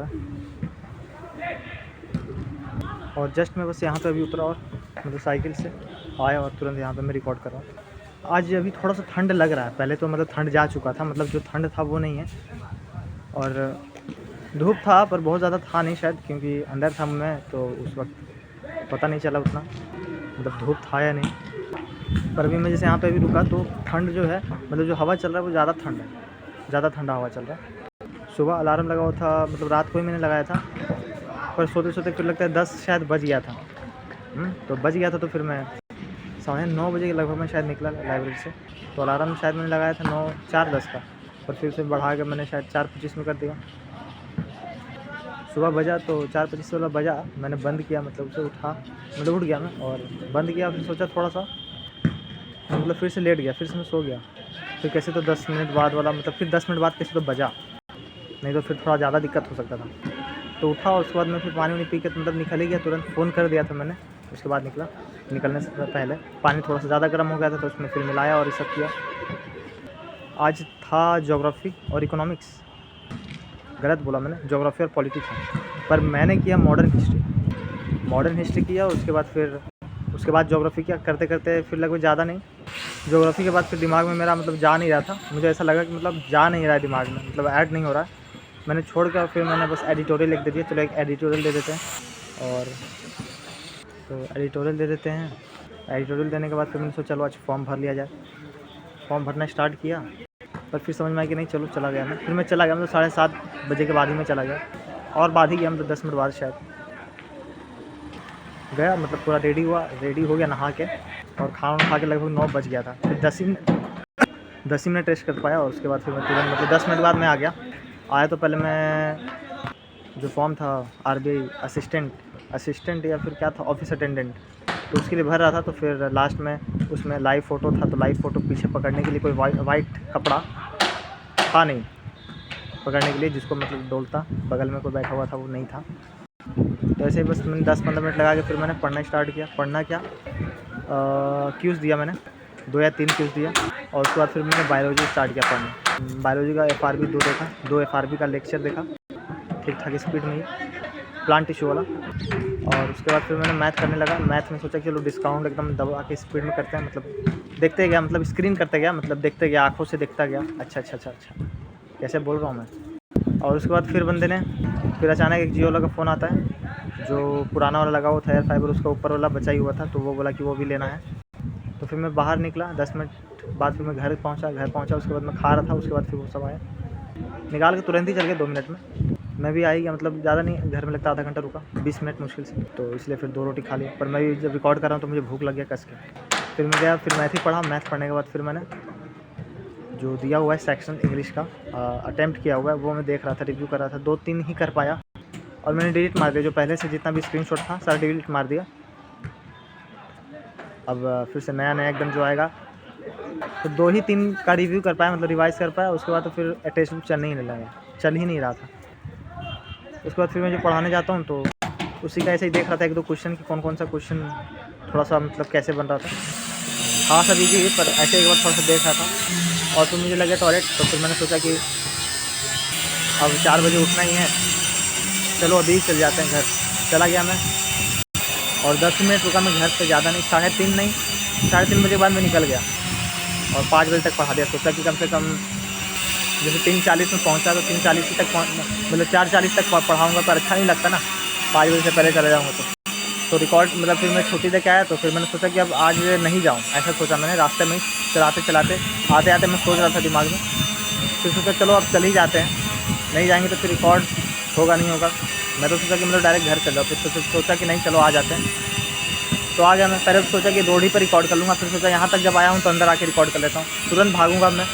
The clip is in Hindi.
रहा है। और जस्ट मैं बस यहाँ पे अभी उतरा और मतलब साइकिल से आया और तुरंत यहाँ पे मैं रिकॉर्ड कर रहा हूँ। आज अभी थोड़ा सा ठंड लग रहा है, पहले तो मतलब ठंड जा चुका था, मतलब जो ठंड था वो नहीं है। और धूप था पर बहुत ज़्यादा था नहीं शायद, क्योंकि अंदर था मैं तो उस वक्त पता नहीं चला उतना, मतलब धूप था या नहीं। पर अभी मैं जैसे यहाँ पे अभी रुका तो ठंड जो है, मतलब जो हवा चल रहा है वो ज़्यादा ठंड है, ज़्यादा ठंडा हवा चल रहा है। सुबह अलार्म लगा हुआ था, मतलब रात को ही मैंने लगाया था, पर सोते सोते फिर लगता है 10 शायद बज गया था। तो बज गया था तो फिर मैं 9:30 बजे के लगभग मैं शायद निकला लाइब्रेरी से। तो अलार्म शायद मैंने लगाया था 4:10 का, पर फिर से बढ़ा के मैंने शायद 4:25 में कर दिया। सुबह बजा तो 4:25 वाला बजा, मैंने बंद किया, मतलब उसे उठा, मतलब उठ गया मैं और बंद किया। फिर सोचा थोड़ा सा, मतलब फिर से लेट गया, फिर से मैं सो गया। फिर कैसे तो 10 मिनट बाद वाला, मतलब फिर 10 मिनट बाद कैसे तो बजा, नहीं तो फिर थोड़ा ज़्यादा दिक्कत हो सकता था। तो उठा और उसके बाद मैं फिर पानी वानी पी के मतलब निकल ही गया, तुरंत फ़ोन कर दिया था मैंने। उसके बाद निकला, निकलने से पहले पानी थोड़ा सा ज़्यादा गर्म हो गया था तो उसमें फिर मिलाया और ये सब किया। आज था ज्योग्राफी और इकोनॉमिक्स, गलत बोला मैंने, ज्योग्राफी और पॉलिटिक्स है, पर मैंने किया मॉडर्न हिस्ट्री किया। उसके बाद ज्योग्राफी किया, करते करते फिर लगभग ज़्यादा नहीं, ज्योग्राफी के बाद फिर दिमाग में मेरा मतलब जा नहीं रहा था, मुझे ऐसा लगा कि मतलब जा नहीं रहा है दिमाग में, मतलब ऐड नहीं हो रहा है। मैंने छोड़ कर फिर मैंने बस एडिटोरियल लिख दे दिया, चलो एक एडिटोरियल दे देते हैं। और तो एडिटोरियल दे देते हैं। एडिटोरियल देने के बाद फिर मैंने सोचा चलो आज फॉर्म भर लिया जाए। फॉर्म भरना स्टार्ट किया, पर फिर समझ में आया कि नहीं, चलो चला गया मैं। फिर मैं चला गया, मतलब 7:30 बजे के बाद ही मैं चला गया, और बाद ही गया, मतलब 10 मिनट बाद शायद गया। मतलब पूरा रेडी हो गया नहा के, और खाना खा के लगभग 9 बज गया था। फिर 10 ही मिनट रेस्ट कर पाया, और उसके बाद फिर मैं तुरंत, मतलब 10 मिनट बाद मैं आ गया। आया तो पहले मैं जो फॉर्म था RBI असिस्टेंट या फिर क्या था, ऑफिस अटेंडेंट, तो उसके लिए भर रहा था। तो फिर लास्ट में उसमें लाइव फ़ोटो था, तो लाइव फ़ोटो पीछे पकड़ने के लिए कोई वाइट कपड़ा था नहीं पकड़ने के लिए, जिसको मतलब डोलता, बगल में कोई बैठा हुआ था वो नहीं था। तो ऐसे ही बस मैंने 10-15 मिनट लगा के फिर मैंने पढ़ना स्टार्ट किया। पढ़ना क्या, क्यूज़ दिया मैंने, 2 या 3 क्यूज़ दिया, और उसके बाद फिर मैंने बायोलॉजी स्टार्ट किया पढ़ना। बायोलॉजी का FRB 2 देखा, 2 FRB का लेक्चर देखा ठीक ठाक स्पीड में ही, प्लांट टिश्यू वाला। और उसके बाद फिर मैंने मैथ करने लगा। मैथ में सोचा कि चलो डिस्काउंट एकदम दबा के स्पीड में करते हैं, मतलब देखते गया, मतलब स्क्रीन करते गया, मतलब देखते गया, आँखों से देखता गया। अच्छा कैसे बोल रहा हूँ मैं। और उसके बाद फिर बंदे ने, फिर अचानक एक जियो वाला का फ़ोन आता है, जो पुराना वाला लगा हुआ था एयर फाइबर, उसका ऊपर वाला बचा ही हुआ था, तो वो बोला कि वो भी लेना है। तो फिर मैं बाहर निकला, 10 मिनट बाद फिर मैं घर पहुंचा। उसके बाद मैं खा रहा था, उसके बाद फिर वो सब आया, निकाल के तुरंत ही चल गए 2 मिनट में। मैं भी आ ही गया, मतलब ज़्यादा नहीं, घर में लगता आधा घंटा रुका, 20 मिनट मुश्किल से, तो इसलिए फिर 2 रोटी खा ली। पर मैं जब रिकॉर्ड कर रहा हूँ तो मुझे भूख लग गया कस के। फिर मैं गया, फिर मैथ ही पढ़ा। मैथ पढ़ने के बाद फिर मैंने जो दिया हुआ है सेक्शन इंग्लिश का अटेम्प्ट किया हुआ है, वो मैं देख रहा था, रिव्यू कर रहा था। 2-3 ही कर पाया, और मैंने डिलीट मार दिया, जो पहले से जितना भी स्क्रीनशॉट था सारा डिलीट मार दिया। अब फिर से नया एकदम जो आएगा, तो 2 ही 3 का रिव्यू कर पाया, मतलब रिवाइज़ कर पाया। उसके बाद तो फिर टेक्स्ट बुक चल ही नहीं रहा था। उसके बाद फिर मैं जो पढ़ाने जाता हूँ तो उसी का ऐसे ही देख रहा था, 1-2 क्वेश्चन की कौन सा क्वेश्चन थोड़ा सा मतलब कैसे बन रहा था। हाँ सब इजी, पर ऐसे एक बार थोड़ा सा देख रहा था। और फिर मुझे लगा टॉयलेट, तो फिर मैंने सोचा कि अब 4 बजे उठना ही है, चलो अभी चल जाते हैं घर। चला गया मैं, और 10 मिनट रुका मैं घर से, ज़्यादा नहीं, 3:30 बजे बाद मैं निकल गया, और 5 बजे तक पढ़ा दिया। सोचा कि कम से कम जैसे 3:40 में पहुंचा, तो 3:40 तक मतलब 4:40 तक पढ़ाऊँगा, पर अच्छा नहीं लगता ना 5 बजे से पहले चले जाऊँगा तो रिकॉर्ड, मतलब फिर मैं छुट्टी देके आया। तो फिर मैंने सोचा कि अब आज नहीं जाऊँ, ऐसा सोचा मैंने। रास्ते में चलाते आते मैं सोच रहा था दिमाग में, फिर सोचा चलो अब चल ही जाते हैं, नहीं जाएंगे तो फिर रिकॉर्ड होगा नहीं होगा। मैं तो सोचा कि मतलब डायरेक्ट घर चल जाओ, फिर सोचा कि नहीं चलो आ जाते हैं, तो आ गया मैं। पहले सोचा कि रोड ही पर रिकॉर्ड कर लूँगा, फिर सोचा यहाँ तक जब आया हूँ तो अंदर आके रिकॉर्ड कर लेता हूँ, तुरंत भागूंगा मैं।